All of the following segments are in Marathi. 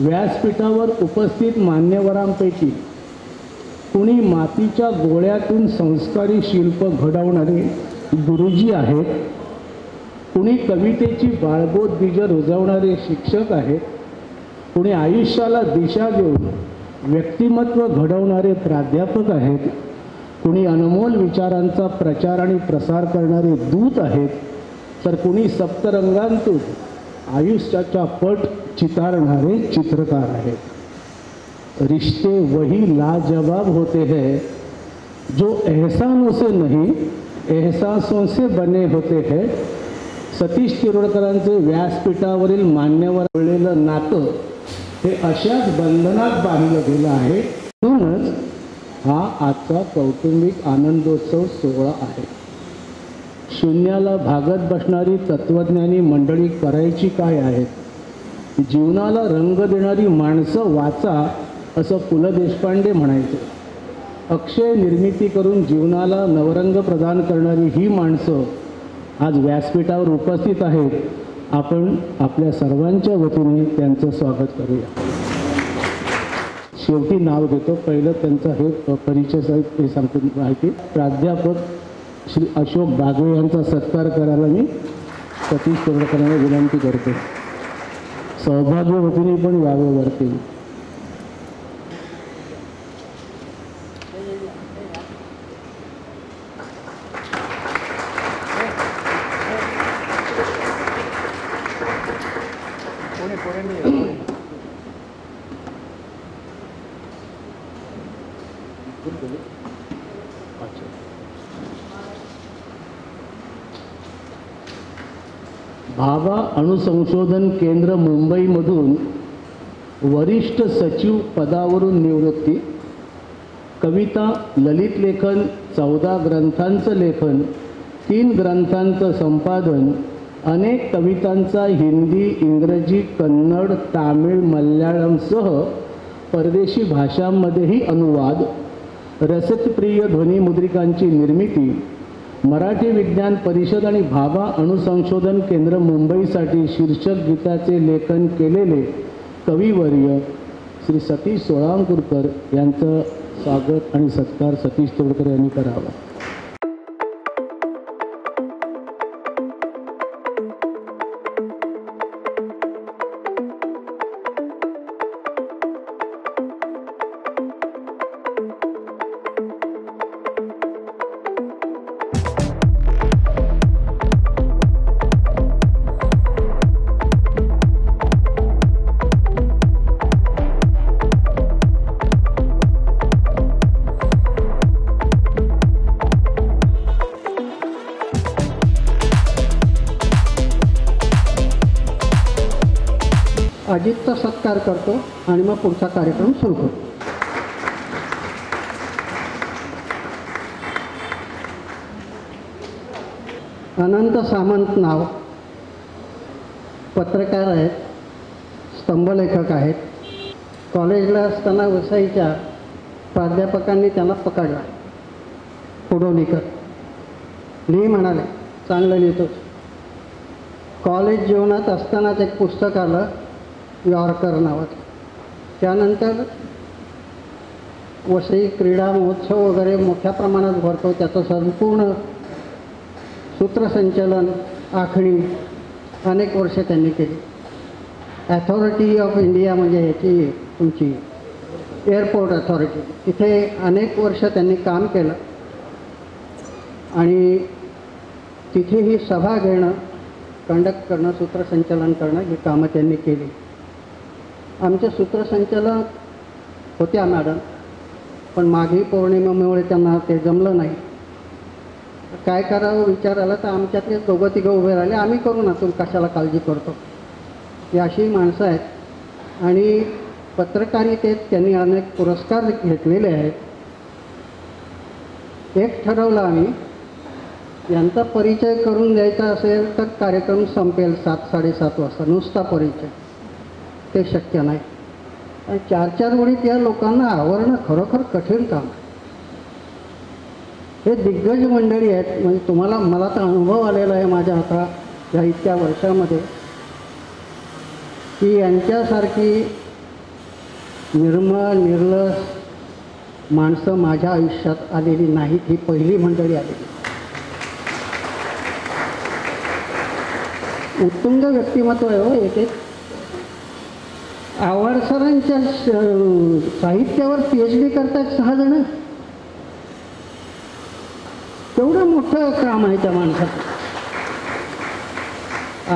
व्यासपीठावर उपस्थित मान्यवरांपैकी कुणी मातीच्या गोळ्यातून संस्कारी शिल्प घडवणारे गुरुजी आहेत, कुणी कवितेची बाळगोत बीज रुजवणारे शिक्षक आहेत, कुणी आयुष्याला दिशा देऊन व्यक्तिमत्व घडवणारे प्राध्यापक आहेत, कुणी अनमोल विचारांचा प्रचार आणि प्रसार करणारे दूत आहेत, तर कुणी सप्तरंगांतून आयुष्याचा पट चितारणारे चित्रकार आहेत। रिश्ते वही लाजवाब होते हैं जो एहसानों से नहीं एहसासों से बने होते हैं। सतीश तिरोडकरांचे व्यासपीठावरील मान्यवर जुळलेलं नातं हे अशाच बंधनात बांधलं गेलं आहे। म्हणूनच हा आजचा कौटुंबिक आनंदोत्सव सोहळा आहे। शून्याला भागत बसणारी तत्वज्ञानी मंडळी करायची काय आहेत? जीवनाला रंग देणारी माणसं वाचा असं पु ल देशपांडे म्हणायचे। अक्षय निर्मिती करून जीवनाला नवरंग प्रदान करणारी ही माणसं आज व्यासपीठावर उपस्थित आहेत। आपण आपल्या सर्वांच्या वतीने त्यांचं स्वागत करूया। शेवटी नाव घेतो, पहिलं त्यांचा हे परिचय साहित्य हे सांगतो माहिती। प्राध्यापक श्री अशोक बागवे यांचा सत्कार करायला मी सतीश तिरोडकरांना विनंती करतो। सौभाग्यवतीने पण यावे वरती। भाभा अणुसंशोधन केंद्र मुंबईमधून वरिष्ठ सचिव पदावरून निवृत्ती, कविता ललित लेखन 14 ग्रंथांचं लेखन, 3 ग्रंथांचं संपादन, अनेक कवितांचा हिंदी, इंग्रजी, कन्नड, तामिळ, मल्याळमसह परदेशी भाषांमध्येही अनुवाद, रसप्रिय ध्वनिमुद्रिकांची निर्मिती, मराठी विज्ञान परिषद आणि भाभा अणुसंशोधन केंद्र मुंबईसाठी शीर्षक गीताचे लेखन केलेले कविवर्य श्री सतीश सोळांकूरकर यांचं स्वागत आणि सत्कार सतीश तिरोडकर यांनी करावा। अजितचा सत्कार करतो आणि मग पुढचा कार्यक्रम सुरू करतो। अनंत सामंत नाव, पत्रकार आहेत, स्तंभलेखक आहेत। कॉलेजला असताना वसईच्या प्राध्यापकांनी त्यांना पकडला, पुढोलीकर लिही म्हणाले, चांगलं लिहितोच। कॉलेज जीवनात असतानाच एक पुस्तक आलं यॉर्कर नावाचं। त्यानंतर वसई क्रीडा महोत्सव वगैरे मोठ्या प्रमाणात भरतो, त्याचं संपूर्ण सूत्रसंचालन आखणी अनेक वर्ष त्यांनी केली। अथॉरिटी ऑफ इंडिया म्हणजे ह्याची तुमची एअरपोर्ट अथॉरिटी, तिथे अनेक वर्ष त्यांनी काम केलं आणि तिथेही सभा घेणं, कंडक्ट करणं, सूत्रसंचालन करणं ही कामं त्यांनी केली। आमच्या सूत्रसंचालक होत्या मॅडम, पण माघी पौर्णिमेमुळे त्यांना ते जमलं नाही। काय करावं विचार आला तर आमच्यातले दोघं तिघं उभे राहिले, आम्ही करू ना, तुम्ही कशाला काळजी करतो, ही अशी माणसं आहेत। आणि पत्रकारितेत त्यांनी अनेक पुरस्कार घेतलेले आहेत। एक ठरवलं आम्ही, यांचा परिचय करून द्यायचा असेल तर कार्यक्रम संपेल 7-7:30 वाजता, नुसता परिचय ते शक्य नाही। आणि 4-4 ओळीत या लोकांना आवरणं खरोखर कठीण काम आहे। हे दिग्गज मंडळी आहेत, म्हणजे तुम्हाला, मला तर अनुभव आलेला आहे माझ्या आता या इतक्या वर्षामध्ये, की यांच्यासारखी निर्मळ निर्लस माणसं माझ्या आयुष्यात आलेली नाहीत. ही पहिली मंडळी आलेली. उत्तुंग व्यक्तिमत्व आहे हो. एक एक आव्हाड सरांच्या साहित्यावर PhD करतात 6 जण. तेवढं मोठं काम आहे त्या माणसाचं.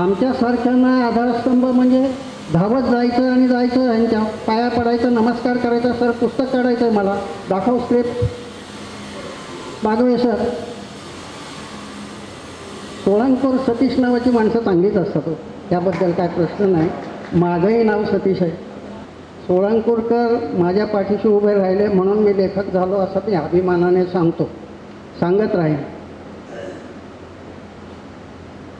आमच्यासारख्यांना आधारस्तंभ म्हणजे धावत जायचं आणि जायचं, यांच्या पाया पडायचं, नमस्कार करायचा. सर पुस्तक काढायचं आहे मला, दाखव स्क्रिप्ट, मागवे सर. सोळंकर सतीश नावाची माणसं चांगलीच असतात हो, त्याबद्दल काय प्रश्न नाही. माझंही नाव सतीश आहे. सोळंकरकर माझ्या पाठीशी उभे राहिले म्हणून मी लेखक झालो असं मी अभिमानाने सांगतो, सांगत राहीन.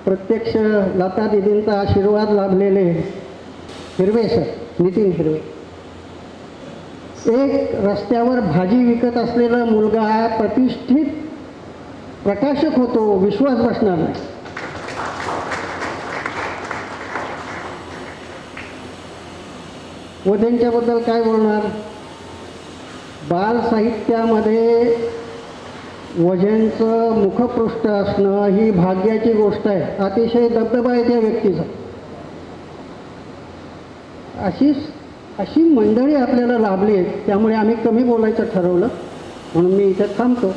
प्रत्यक्ष लता दिदींचा आशीर्वाद लाभलेले हिरवे सर, नितीन हिरवे. एक रस्त्यावर भाजी विकत असलेला मुलगा प्रतिष्ठित प्रकाशक होतो, विश्वास बसणार नाही. व त्यांच्याबद्दल काय बोलणार. बाल साहित्यामध्ये वजनचं मुखपृष्ठ असणं ही भाग्याची गोष्ट आहे. अतिशय दबदबा आहे त्या व्यक्तीचा. अशी मंडळी आपल्याला लाभली आहेत. त्यामुळे आम्ही कमी बोलायचं ठरवलं म्हणून मी इथे थांबतो.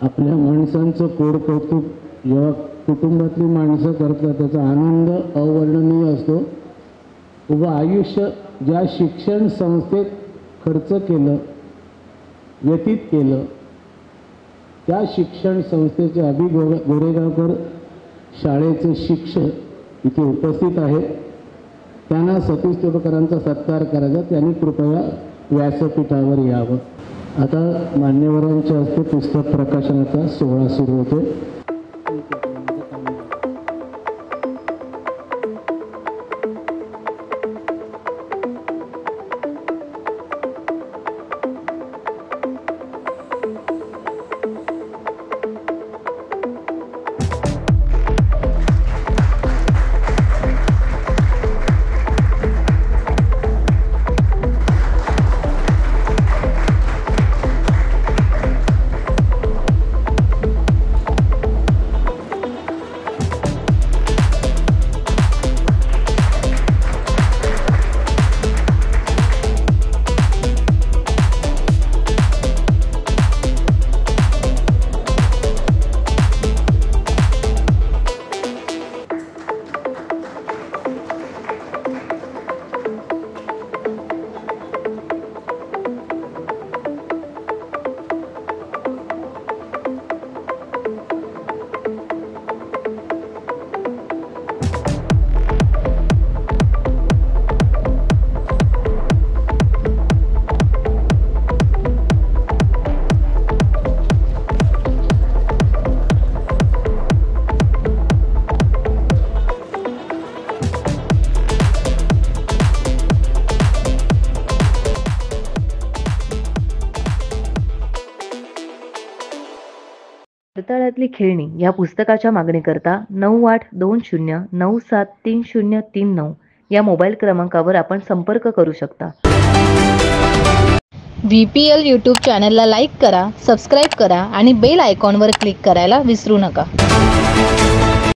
आपल्या माणसांचं कोड कौतुक जेव्हा कुटुंबातली माणसं करतात त्याचा आनंद अवर्णनीय असतो. उभं आयुष्य ज्या शिक्षण संस्थेत खर्च केलं, व्यतीत केलं, त्या शिक्षण संस्थेचे गोरेगावकर शाळेचे शिक्षक इथे उपस्थित आहेत. त्यांना सतीश तोडकरांचा सत्कार करायचा. त्यांनी कृपया व्यासपीठावर यावं. आता मान्यवरांच्या हस्ते पुस्तक प्रकाशनाचा सोहळा सुरू होतो. रताळ्यातली खेळणी या पुस्तकाच्या मागणीकरता 9820973039 या मोबाईल क्रमांकावर आपण संपर्क करू शकता. VPL यूट्यूब चॅनलला लाईक करा, सबस्क्राईब करा आणि बेल आयकॉनवर क्लिक करायला विसरू नका.